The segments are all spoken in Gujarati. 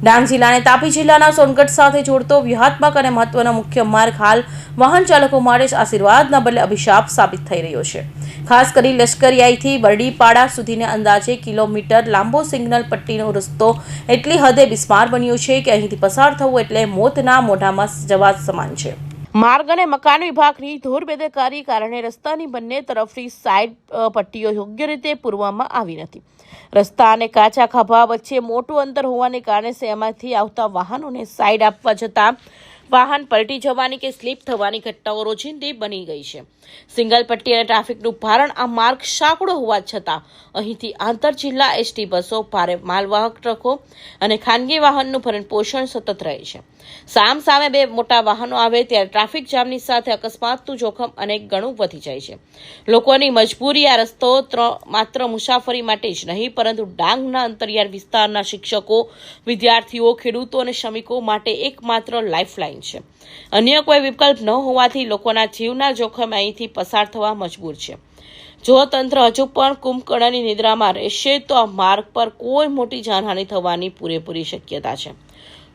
ડાંગ જિલ્લાને તાપી જિલ્લાના સોનગઢ સાથે જોડતો વ્યૂહાત્મક અને મહત્વનો મુખ્ય માર્ગ હાલ વાહન ચાલકો માટે આશીર્વાદના બદલે અભિશાપ સાબિત થઈ રહ્યો છે. ખાસ કરી લશ્કરિયાથી બરડીપાડા સુધીને અંદાજે કિલોમીટર લાંબો સિગ્નલ પટ્ટીનો રસ્તો એટલી હદે બિસ્માર બન્યો છે કે અહીંથી પસાર થવું એટલે મોતના મોઢામાં જવા સમાન છે. માર્ગ અને મકાન વિભાગની ધોર બેદરકારી કારણે રસ્તાની બંને તરફની સાઇડ પટ્ટીઓ યોગ્ય રીતે પૂરવામાં આવી નથી. રસ્તા અને કાચા ખભા વચ્ચે મોટું અંતર હોવાને કારણે શહેરમાંથી આવતા વાહનોને સાઇડ આપવા જતાં વાહન પલટી જવાની કે સ્લીપ થવાની ઘટનાઓ રોજિંદી બની ગઈ છે. સિંગલ પટ્ટી અને ટ્રાફિકનું ભારણ આ માર્ગ સાંકડો હોવા છતાં અહીંથી આંતર જિલ્લા એસટી બસો, ભારે માલવાહક ટ્રકો અને ખાનગી વાહનનું ભરણ પોષણ સતત રહે છે. સામ સામે બે મોટા વાહનો આવે ત્યારે ટ્રાફિક જામની સાથે અકસ્માતનું જોખમ અનેક ગણું વધી જાય છે. લોકોની મજબૂરી આ રસ્તો માત્ર મુસાફરી માટે જ નહીં પરંતુ ડાંગના અંતરિયાળ વિસ્તારના શિક્ષકો, વિદ્યાર્થીઓ, ખેડૂતો અને શ્રમિકો માટે એકમાત્ર લાઇફલાઇન છે. અન્ય કોઈ વિકલ્પ ન હોવાથી લોકોના જીવના જોખમે અહીંથી પસાર થવા મજબૂર છે. જો તંત્ર હજુ પણ કુંભકર્ણની નિદ્રામાં રહેશે તો આ માર્ગ પર કોઈ મોટી જાનહાનિ થવાની પૂરેપૂરી શક્યતા છે.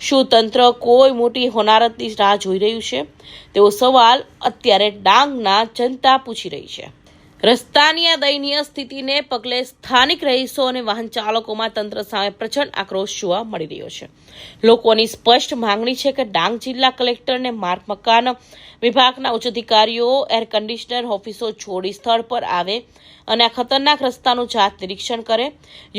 શું તંત્ર કોઈ મોટી હોનારતની રાહ જોઈ રહ્યું છે? તેવો સવાલ અત્યારે ડાંગના જનતા પૂછી રહી છે. રસ્તાની આ દયનીય સ્થિતિને પગલે સ્થાનિક રહીશો અને વાહન ચાલકોમાં તંત્ર સામે પ્રચંડ આક્રોશ જોવા મળી રહ્યો છે. લોકોની સ્પષ્ટ માંગણી છે કે ડાંગ જિલ્લા કલેક્ટરને માર્ગ મકાન વિભાગના ઉચ્ચ અધિકારીઓ એર કન્ડિશનર ઓફિસો છોડી સ્થળ પર આવે અને આ ખતરનાક રસ્તાનું જાત નિરીક્ષણ કરે.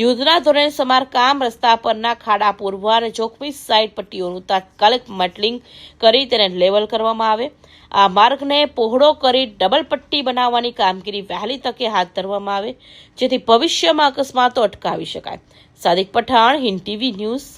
યુદ્ધના ધોરણે સમારકામ, રસ્તા પરના ખાડા પૂરવા અને જોખમી સાઇડ પટ્ટીઓનું તાત્કાલિક મેટલિંગ કરી તેને લેવલ કરવામાં આવે. આ માર્ગને પહોળો કરી ડબલ પટ્ટી બનાવવાની કામગીરી વહેલી તકે હાથ ધરવામાં આવે જેથી ભવિષ્યમાં અકસ્માતો અટકાવી શકાય. Sadiq Pathan, Hind TV news.